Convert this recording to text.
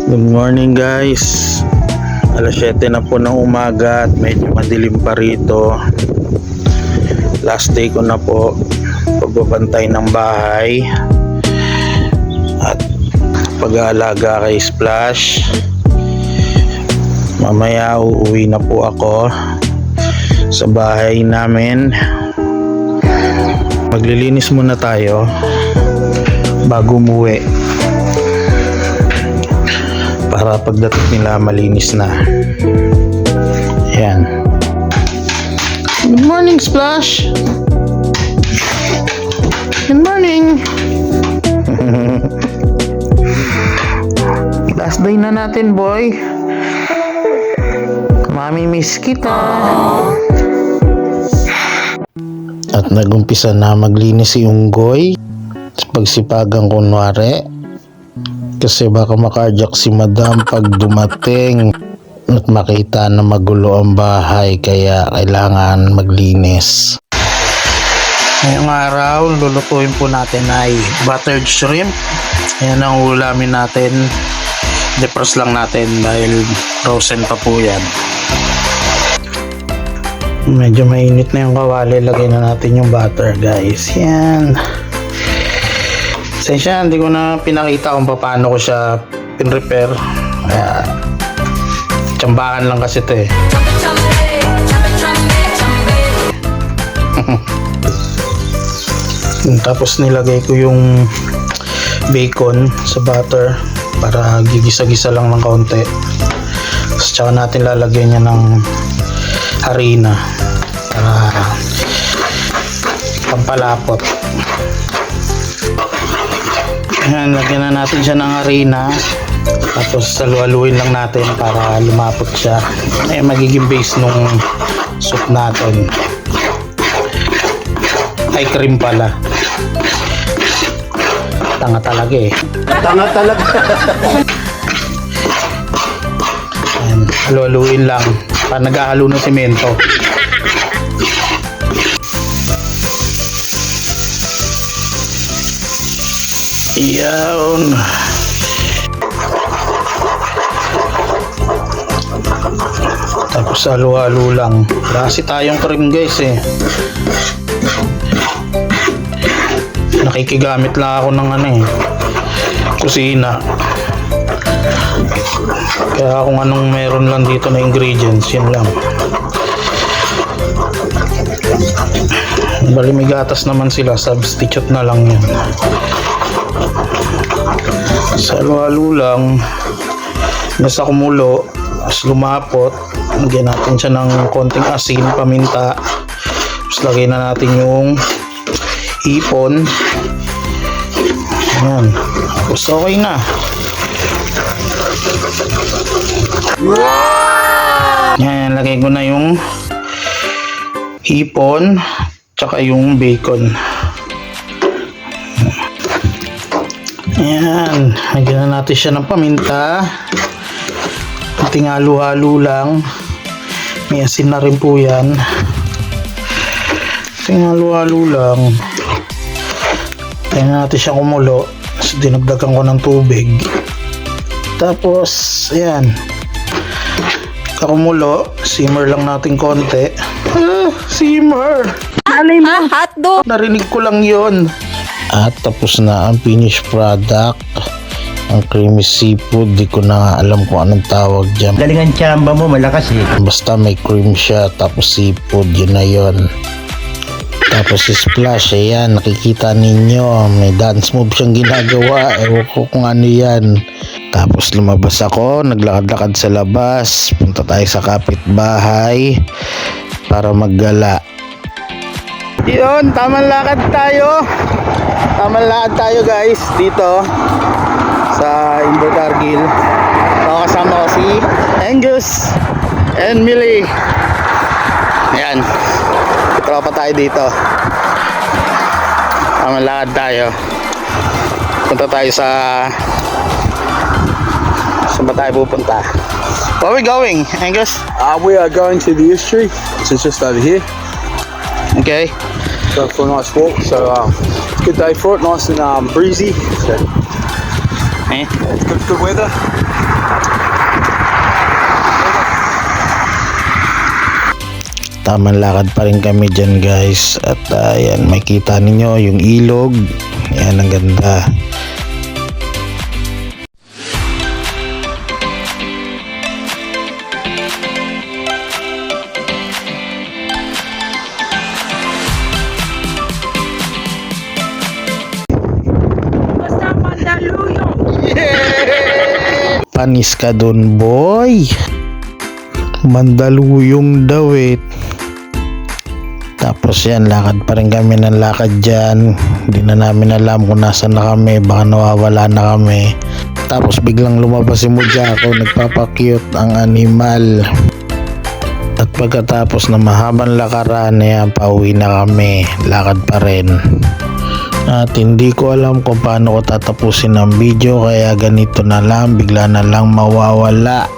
Good morning guys. Alas 7 na po ng umaga at medyo madilim pa rito. Last day ko na po pagbabantay ng bahay at pag-aalaga kay Splash. Mamaya uuwi na po ako sa bahay namin. Maglilinis muna tayo bago umuwi para pagdating nila malinis na. Ayan. Good morning, Splash. Good morning. Last day na natin, boy. Mami-miss kita. At nagumpisa na maglinis si Unggoy. Pagsipagang kunwari kasi baka makarjak si madam pag dumating at makita na magulo ang bahay, kaya kailangan maglinis. Ngayong araw lulutuin po natin ay buttered shrimp. Ayan ang ulamin natin. Defrost lang natin dahil frozen pa po yan. Medyo mainit na yung kawali, lagay na natin yung butter guys. Yan. Sensya, hindi ko na pinakita kung paano ko siya pin-repair. Kaya tsambahan lang kasi ito eh. Tapos nilagay ko yung bacon sa butter para gigisa-gisa lang ng kaunti. Tapos tsaka natin lalagyan niya ng harina para pampalapot. Ayan, lagyan na natin siya ng harina. Tapos salualuin lang natin para lumapot siya. Eh, magiging base nung soup natin. Ay, cream pala. Tanga talaga eh. Tanga talaga. Ayan, halualuin lang. Para naghahalo ng semento. Iyon. Tapos halo-halo lang. Kasi tayong cream guys eh. Nakikigamit lang ako ng kusina. Kaya kung anong meron lang dito na ingredients, yun lang. Bali may gatas naman sila, substitute na lang yan. Sa halo-halo lang, nasa kumulo, tapos lumapot, lagyan natin siya ng konting asin, paminta, tapos lagyan na natin yung hipon. Ayan, tapos okay na. Ayan, lagay ko na yung hipon tsaka yung bacon. Ayan, lagyan na natin siya ng paminta. Ating halo-halo lang. May asin na rin po yan. Ating halo-halo lang. Ayan natin siya kumulo. So, dinagdagan ko ng tubig. Tapos, ayan. Kakumulo, simmer lang natin konti. Simmer! Alay mo. Hotdog! Narinig ko lang yon. At tapos na ang finished product. Ang creamy seafood, di ko na alam kung anong tawag dyan. Galingan tsamba mo, malakas eh. Basta may cream siya, tapos seafood, yun na yun. Tapos si Splash, ayan, nakikita ninyo, may dance move siyang ginagawa. Ewan ko kung ano yan. Tapos lumabas ako, naglakad-lakad sa labas. Punta tayo sa kapitbahay para maggala. Yun, tamang lakad tayo. Tamang lakad tayo guys, dito sa Invercargill. Kasama ko si Angus and Millie. Ayan, tropa tayo dito. Tamang lakad tayo. Punta tayo sa saan ba tayo pupunta? Where are we going, Angus? We are going to the estuary, so it's just over here. Okay. Go for a nice walk. So it's a good day for it, nice and breezy. So It's good weather. Tamang lakad pa rin kami dyan guys. At yan, makita ninyo yung ilog. Yan, ang ganda. Panis ka dun, boy. Mandaluyong daw eh. Tapos yan, lakad pa rin kami ng lakad dyan. Hindi na namin alam kung nasan na kami. Baka nawawala na kami. Tapos biglang lumabas si Mujako. Nagpapakyut ang animal. At pagkatapos na mahabang lakaran, yan, pauwi na kami. Lakad pa rin. At hindi ko alam kung paano ko tatapusin ang video. Kaya ganito na lang. Bigla na lang mawawala.